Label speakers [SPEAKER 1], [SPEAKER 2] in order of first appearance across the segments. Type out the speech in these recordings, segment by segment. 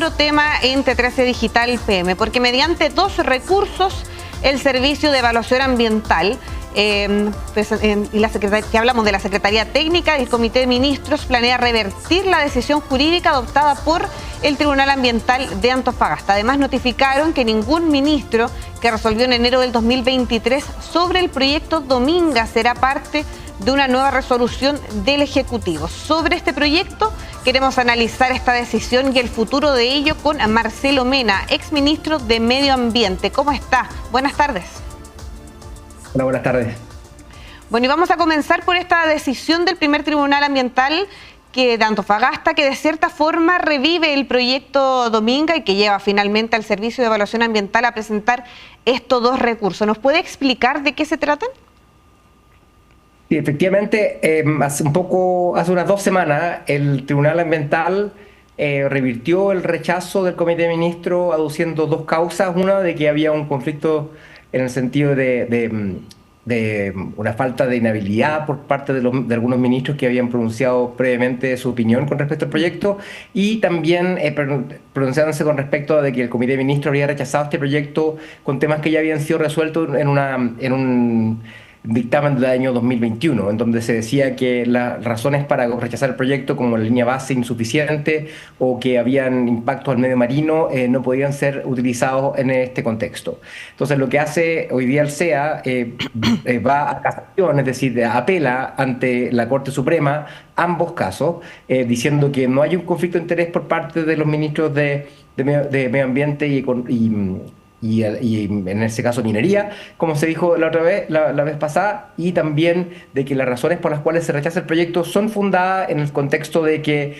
[SPEAKER 1] otro tema en T13 Digital PM, porque mediante 2 recursos el Servicio de Evaluación Ambiental que hablamos de la Secretaría Técnica del Comité de Ministros planea revertir la decisión jurídica adoptada por el Tribunal Ambiental de Antofagasta. Además, notificaron que ningún ministro que resolvió en enero del 2023 sobre el proyecto Dominga será parte de una nueva resolución del Ejecutivo. Sobre este proyecto queremos analizar esta decisión y el futuro de ello con Marcelo Mena, exministro de Medio Ambiente. ¿Cómo está? Buenas tardes.
[SPEAKER 2] Hola, buenas tardes.
[SPEAKER 1] Bueno, y vamos a comenzar por esta decisión del primer Tribunal Ambiental de Antofagasta, que de cierta forma revive el proyecto Dominga y que lleva finalmente al Servicio de Evaluación Ambiental a presentar estos 2 recursos. ¿Nos puede explicar de qué se tratan?
[SPEAKER 2] Sí, efectivamente, hace unas 2 semanas, el Tribunal Ambiental revirtió el rechazo del Comité de Ministros aduciendo 2 causas. Una, de que había un conflicto en el sentido de una falta de inhabilidad por parte de algunos ministros que habían pronunciado previamente su opinión con respecto al proyecto, y también pronunciándose con respecto a de que el Comité de Ministros había rechazado este proyecto con temas que ya habían sido resueltos en un dictamen del año 2021, en donde se decía que las razones para rechazar el proyecto, como la línea base insuficiente o que habían impactos al medio marino, no podían ser utilizados en este contexto. Entonces, lo que hace hoy día el CEA va a casación, es decir, apela ante la Corte Suprema ambos casos, diciendo que no hay un conflicto de interés por parte de los ministros de Medio Ambiente y en ese caso minería, como se dijo la vez pasada, y también de que las razones por las cuales se rechaza el proyecto son fundadas en el contexto de que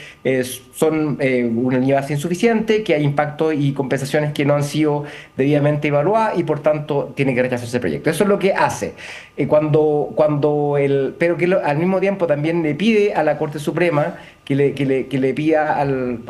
[SPEAKER 2] son una línea base insuficiente, que hay impactos y compensaciones que no han sido debidamente evaluadas y por tanto tiene que rechazarse el proyecto. Eso es lo que hace. Pero que al mismo tiempo también le pide a la Corte Suprema que le pida al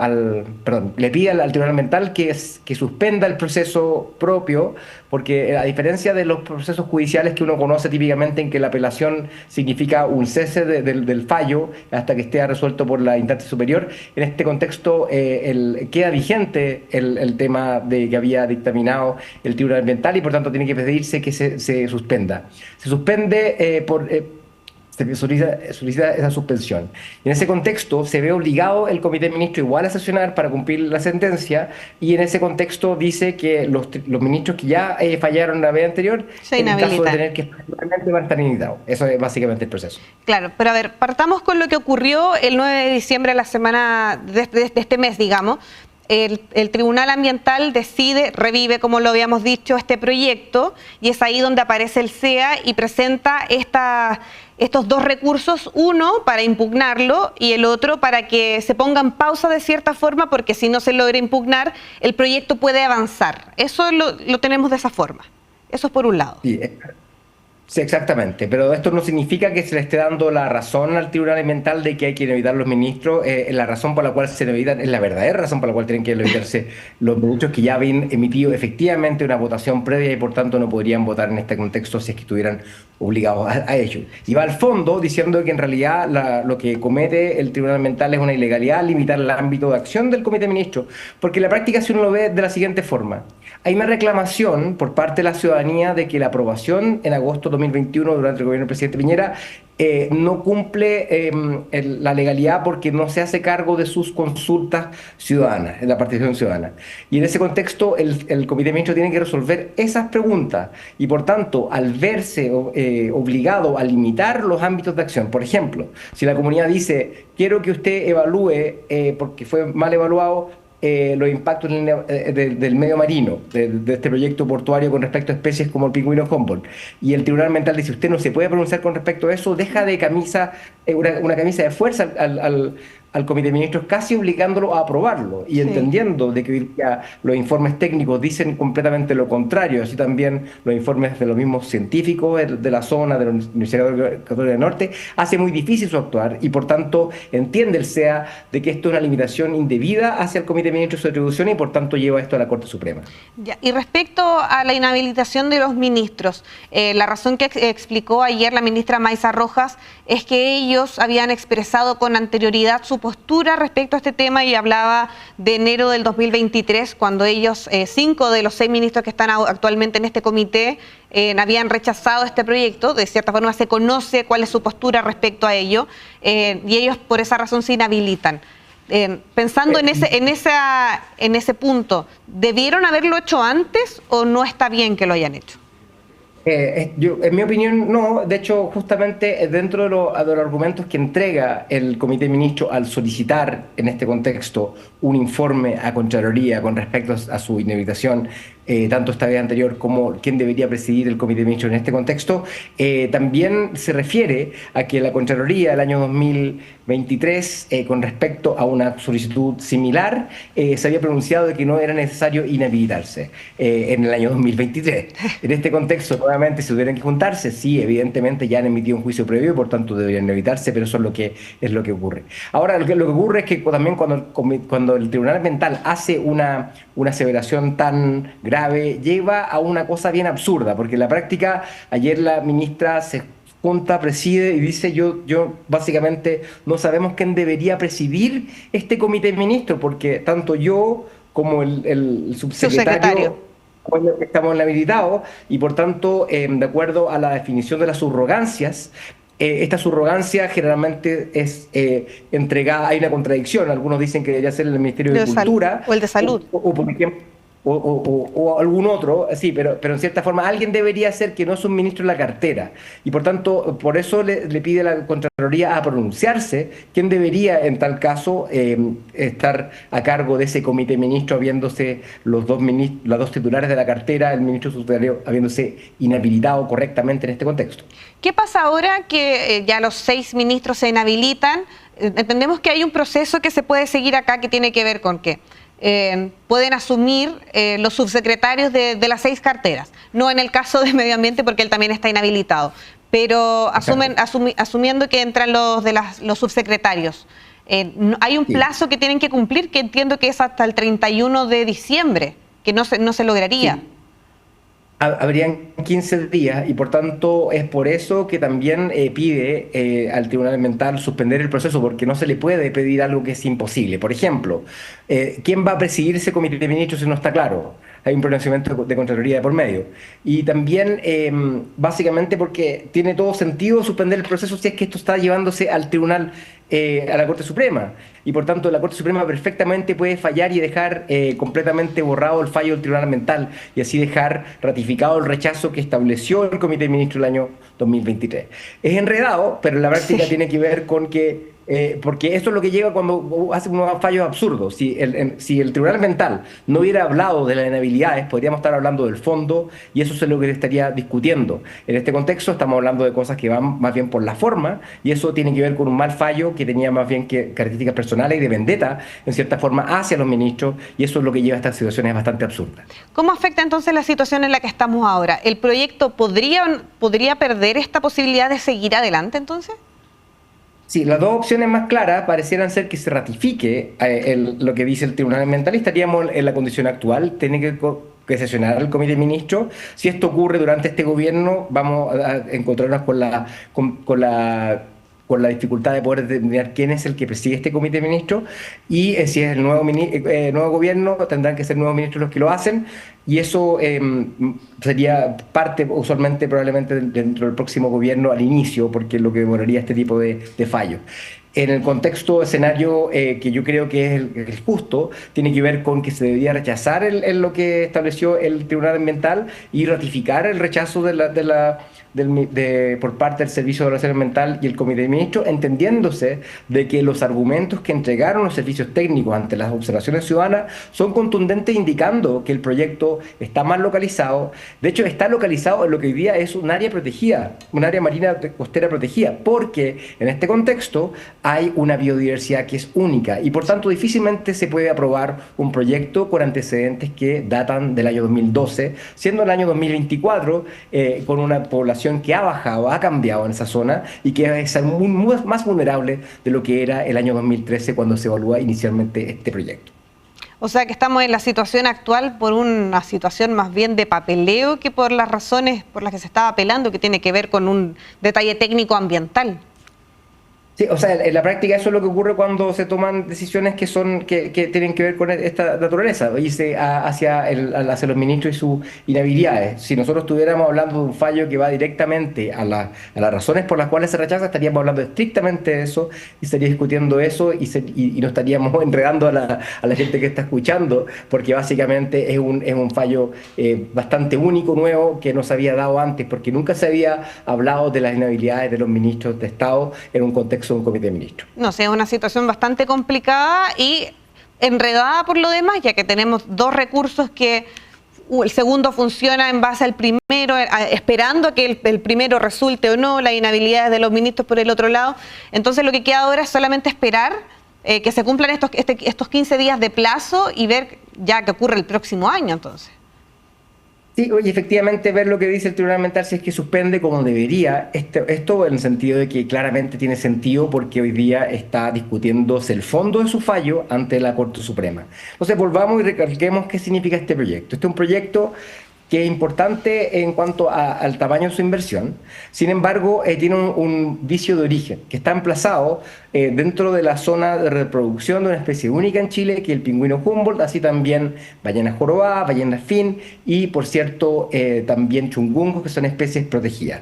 [SPEAKER 2] Tribunal Ambiental que suspenda el proceso propio, porque a diferencia de los procesos judiciales que uno conoce típicamente, en que la apelación significa un cese del fallo hasta que esté resuelto por la instancia superior, en este contexto queda vigente el tema de que había dictaminado el Tribunal Ambiental y por tanto tiene que pedirse que se suspenda. Se suspende se solicita esa suspensión. Y en ese contexto se ve obligado el Comité de Ministros igual a sesionar para cumplir la sentencia, y en ese contexto dice que los ministros que ya fallaron la vez anterior, en caso de tener que realmente van a estar inhabilitados. Eso es básicamente el proceso.
[SPEAKER 1] Claro, pero a ver, partamos con lo que ocurrió el 9 de diciembre, la semana de este mes, digamos. El Tribunal Ambiental revive, como lo habíamos dicho, este proyecto, y es ahí donde aparece el CEA y presenta estos 2 recursos, uno para impugnarlo y el otro para que se ponga en pausa de cierta forma, porque si no se logra impugnar, el proyecto puede avanzar. Eso lo tenemos de esa forma. Eso es por un lado.
[SPEAKER 2] Sí, exactamente, pero esto no significa que se le esté dando la razón al Tribunal Ambiental de que hay que inhabilitar los ministros. La razón por la cual se inhabilitan es la verdadera razón por la cual tienen que inhabilitarse los ministros que ya habían emitido efectivamente una votación previa y por tanto no podrían votar en este contexto si es que estuvieran obligados a ello. Y va al fondo diciendo que en realidad lo que comete el Tribunal Ambiental es una ilegalidad, limitar el ámbito de acción del Comité de Ministros, porque en la práctica si uno lo ve de la siguiente forma: hay una reclamación por parte de la ciudadanía de que la aprobación en agosto de 2021 durante el gobierno del presidente Piñera no cumple la legalidad porque no se hace cargo de sus consultas ciudadanas, en la participación ciudadana. Y en ese contexto el Comité de Ministros tiene que resolver esas preguntas y por tanto al verse obligado a limitar los ámbitos de acción, por ejemplo, si la comunidad dice quiero que usted evalúe porque fue mal evaluado los impactos del medio marino de este proyecto portuario con respecto a especies como el pingüino Humboldt, y el Tribunal Ambiental dice usted no se puede pronunciar con respecto a eso, deja de camisa una camisa de fuerza al Comité de Ministros, casi obligándolo a aprobarlo y entendiendo de que hoy día los informes técnicos dicen completamente lo contrario, así también los informes de los mismos científicos de la zona de la Universidad Católica del Norte, hace muy difícil su actuar y por tanto entiende el CEA de que esto es una limitación indebida hacia el Comité de Ministros de su atribución y por tanto lleva esto a la Corte Suprema.
[SPEAKER 1] Ya, y respecto a la inhabilitación de los ministros, la razón que explicó ayer la ministra Maysa Rojas es que ellos habían expresado con anterioridad su postura respecto a este tema y hablaba de enero del 2023, cuando ellos, 5 de los 6 ministros que están actualmente en este comité, habían rechazado este proyecto. De cierta forma se conoce cuál es su postura respecto a ello, y ellos por esa razón se inhabilitan. Pensando en ese punto, ¿debieron haberlo hecho antes o no está bien que lo hayan hecho?
[SPEAKER 2] En mi opinión, no. De hecho, justamente dentro de los argumentos que entrega el Comité de Ministros al solicitar, en este contexto, un informe a Contraloría con respecto a su inhabilitación, tanto esta vez anterior como quién debería presidir el Comité de Ministros en este contexto, también se refiere a que la Contraloría del año 2023, con respecto a una solicitud similar, se había pronunciado de que no era necesario inhabilitarse en el año 2023. En este contexto, nuevamente, si tuvieran que juntarse, sí, evidentemente ya han emitido un juicio previo y por tanto deberían inhabilitarse, pero eso es lo que ocurre. Ahora, lo que ocurre es que también cuando el Tribunal Ambiental hace una aseveración tan grave, lleva a una cosa bien absurda, porque en la práctica, ayer la ministra se junta, preside y dice, yo básicamente no sabemos quién debería presidir este comité de ministros, porque tanto yo como el subsecretario estamos inhabilitados y por tanto, de acuerdo a la definición de las subrogancias, esta subrogancia generalmente es entregada, hay una contradicción, algunos dicen que debería ser el Ministerio de Cultura
[SPEAKER 1] o el de Salud.
[SPEAKER 2] O por ejemplo, o algún otro, sí, pero en cierta forma alguien debería ser que no es un ministro en la cartera. Y por tanto, por eso le pide a la Contraloría a pronunciarse quién debería, en tal caso, estar a cargo de ese comité de ministros, habiéndose los dos titulares de la cartera, el ministro subsecretario habiéndose inhabilitado correctamente en este contexto.
[SPEAKER 1] ¿Qué pasa ahora que ya los 6 ministros se inhabilitan? Entendemos que hay un proceso que se puede seguir acá que tiene que ver con que pueden asumir los subsecretarios de las 6 carteras, no en el caso de Medio Ambiente porque él también está inhabilitado, pero asumiendo que entran los subsecretarios. Hay un plazo que tienen que cumplir, que entiendo que es hasta el 31 de diciembre, que no se lograría.
[SPEAKER 2] Sí. Habrían 15 días y por tanto es por eso que también pide al Tribunal Ambiental suspender el proceso, porque no se le puede pedir algo que es imposible. Por ejemplo, ¿quién va a presidir ese comité de ministros si no está claro? Hay un pronunciamiento de Contraloría de por medio. Y también, básicamente, porque tiene todo sentido suspender el proceso si es que esto está llevándose al Tribunal, a la Corte Suprema. Y por tanto, la Corte Suprema perfectamente puede fallar y dejar completamente borrado el fallo del Tribunal Ambiental y así dejar ratificado el rechazo que estableció el Comité de Ministros el año 2023. Es enredado, pero en la práctica tiene que ver con que porque esto es lo que llega cuando hace unos fallos absurdos. Si el Tribunal Ambiental no hubiera hablado de las inhabilidades, podríamos estar hablando del fondo y eso es lo que se estaría discutiendo. En este contexto estamos hablando de cosas que van más bien por la forma y eso tiene que ver con un mal fallo que tenía más bien que características personales y de vendetta, en cierta forma, hacia los ministros, y eso es lo que lleva a estas situaciones bastante absurdas.
[SPEAKER 1] ¿Cómo afecta entonces la situación en la que estamos ahora? ¿El proyecto podría perder esta posibilidad de seguir adelante entonces?
[SPEAKER 2] Sí, las dos opciones más claras parecieran ser que se ratifique lo que dice el Tribunal Ambiental y estaríamos en la condición actual. Tiene que sesionar el Comité de Ministros. Si esto ocurre durante este gobierno, vamos a encontrarnos con la dificultad de poder determinar quién es el que preside este Comité de Ministros y si es el nuevo gobierno, tendrán que ser nuevos ministros los que lo hacen y eso sería parte usualmente probablemente dentro del próximo gobierno al inicio, porque es lo que demoraría este tipo de fallos. En el contexto escenario que yo creo que es el justo, tiene que ver con que se debería rechazar lo que estableció el Tribunal Ambiental y ratificar el rechazo por parte del Servicio de Evaluación Ambiental y el Comité de Ministros, entendiéndose de que los argumentos que entregaron los servicios técnicos ante las observaciones ciudadanas son contundentes, indicando que el proyecto está mal localizado. De hecho, está localizado en lo que hoy día es un área protegida, un área marina costera protegida, porque en este contexto hay una biodiversidad que es única y por tanto difícilmente se puede aprobar un proyecto con antecedentes que datan del año 2012, siendo el año 2024 con una población que ha bajado, ha cambiado en esa zona y que es más vulnerable de lo que era el año 2013 cuando se evalúa inicialmente este proyecto.
[SPEAKER 1] O sea que estamos en la situación actual por una situación más bien de papeleo que por las razones por las que se estaba apelando, que tiene que ver con un detalle técnico ambiental.
[SPEAKER 2] Sí, o sea, en la práctica eso es lo que ocurre cuando se toman decisiones que tienen que ver con esta naturaleza, hacia los ministros y sus inhabilidades. Si nosotros estuviéramos hablando de un fallo que va directamente a las razones por las cuales se rechaza, estaríamos hablando estrictamente de eso y estaría discutiendo eso y no estaríamos enredando a la gente que está escuchando, porque básicamente es un fallo bastante único, nuevo, que no se había dado antes, porque nunca se había hablado de las inhabilidades de los ministros de Estado en un contexto de un comité de ministros.
[SPEAKER 1] No sé, es una situación bastante complicada y enredada por lo demás, ya que tenemos dos recursos que el segundo funciona en base al primero, esperando a que el primero resulte o no, las inhabilidades de los ministros por el otro lado. Entonces lo que queda ahora es solamente esperar que se cumplan estos 15 días de plazo y ver ya qué ocurre el próximo año entonces.
[SPEAKER 2] Sí, oye, efectivamente ver lo que dice el Tribunal Ambiental si es que suspende como debería, esto en el sentido de que claramente tiene sentido porque hoy día está discutiéndose el fondo de su fallo ante la Corte Suprema. Entonces volvamos y recalquemos qué significa este proyecto. Este es un proyecto que es importante en cuanto al tamaño de su inversión. Sin embargo, tiene un vicio de origen, que está emplazado dentro de la zona de reproducción de una especie única en Chile, que es el pingüino Humboldt, así también ballenas jorobadas, ballenas fin y, por cierto, también chungungos, que son especies protegidas.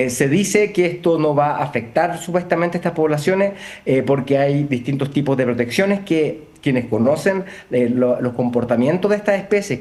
[SPEAKER 2] Se dice que esto no va a afectar supuestamente a estas poblaciones porque hay distintos tipos de protecciones que quienes conocen los comportamientos de estas especies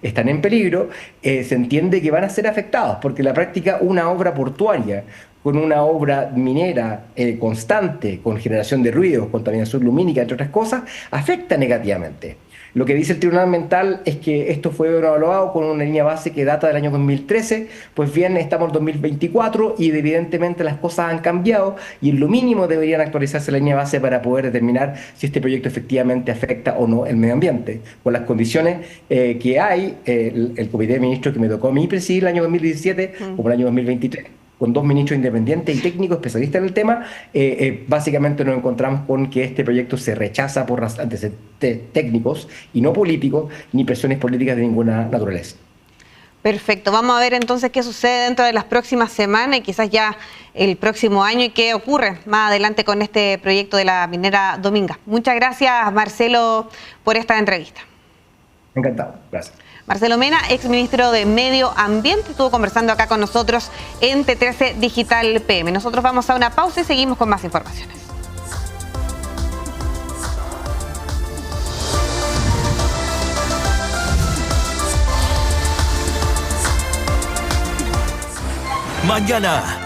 [SPEAKER 2] están en peligro, se entiende que van a ser afectados, porque en la práctica una obra portuaria con una obra minera constante, con generación de ruidos, contaminación lumínica, entre otras cosas, afecta negativamente. Lo que dice el Tribunal Ambiental es que esto fue evaluado con una línea base que data del año 2013, pues bien, estamos en 2024 y evidentemente las cosas han cambiado y en lo mínimo deberían actualizarse la línea base para poder determinar si este proyecto efectivamente afecta o no el medio ambiente. Con las condiciones que hay, el Comité de Ministros que me tocó a mí presidir el año 2017 como el año 2023, con dos ministros independientes y técnicos especialistas en el tema, básicamente nos encontramos con que este proyecto se rechaza por antecedentes técnicos y no políticos, ni presiones políticas de ninguna naturaleza.
[SPEAKER 1] Perfecto, vamos a ver entonces qué sucede dentro de las próximas semanas y quizás ya el próximo año y qué ocurre más adelante con este proyecto de la minera Dominga. Muchas gracias, Marcelo, por esta entrevista.
[SPEAKER 2] Encantado, gracias.
[SPEAKER 1] Marcelo Mena, exministro de Medio Ambiente, estuvo conversando acá con nosotros en T13 Digital PM. Nosotros vamos a una pausa y seguimos con más informaciones.
[SPEAKER 3] Mañana